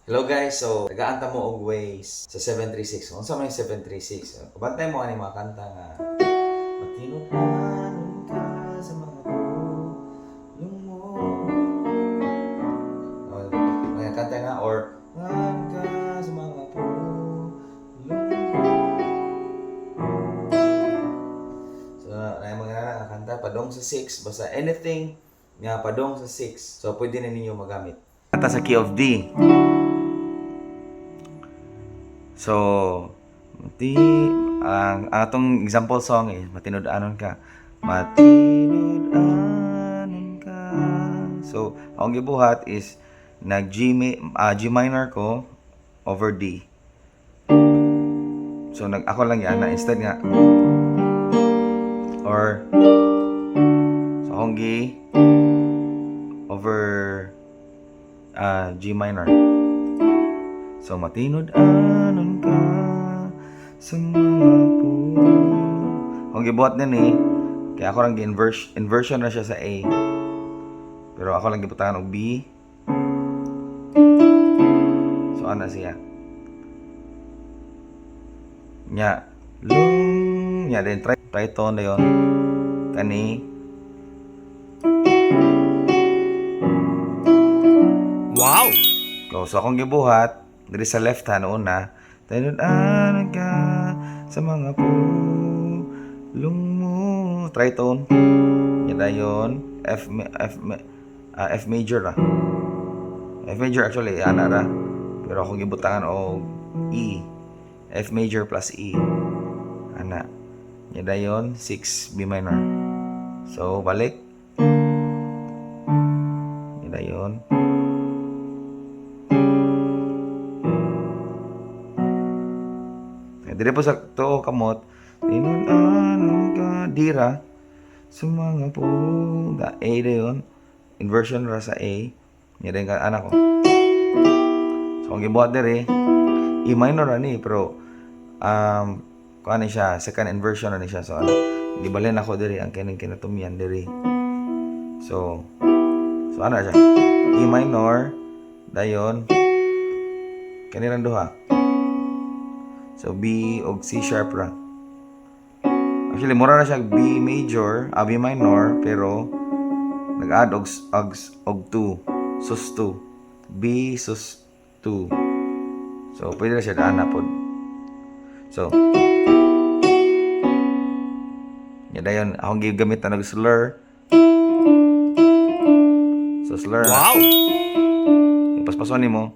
Hello guys, so nagaanta mo og ways sa 736. Unsa may 736? Kabantay mo ani mga kanta nga matinudanon ka sa mga pulong mo. Mga kanta nga or man ka sa mga pulong mo. So ay mga nga kanta padong sa 6 basta anything nga padong sa 6. So pwede na ninyo magamit. Kanta sa key of D. So, ang atong example song is Matinud-anon ka. Matinud-anon ka. So, ang gibuhat is G minor ko over D. So, ako lang yan na instead nga or so akong G over G minor. So, matinud-anon ka sa mga puso. Kung gibuhat din kaya ako lang inversion na siya sa A. Pero ako lang gibutahan og B. So, ana siya. Nya, nya din tritone na yun. Kani. Wow! So, akong gibuhat diri sa left hand una, tinud-anon ka sa mga pulong mo. Tritone. Yan dayon F major ra. F major actually ana ra. Pero akong gibutangan og E. F major plus E. Ana. Yan dayon 6 B minor. So balik. Yan dayon dire po sa to kamot, tinud-anon ka dira sa mga da A dayon inversion ra sa A ni rin ka anak ko. So ang gibuhat dire E minor ani pero kuan siya second inversion ani siya, so gibalin ako dire ang kining kinatumyan dire. So ana siya E minor dayon kanirang duha. So, B og C sharp ra. Actually, mura na siya B major, B minor, pero nag-add og 2. Sus 2. B sus 2. So, pwede na siya daan na po. So, yan dayon, akong gigamit na nag-slur. So, slur na. Wow! Ipaspason mo.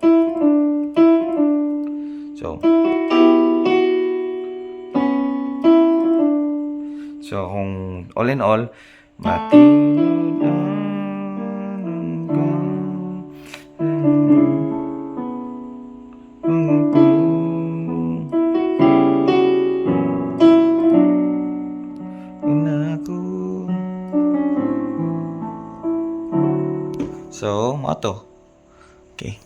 So, kung all in all, matinud-anon ka ako. So, mato. Okay.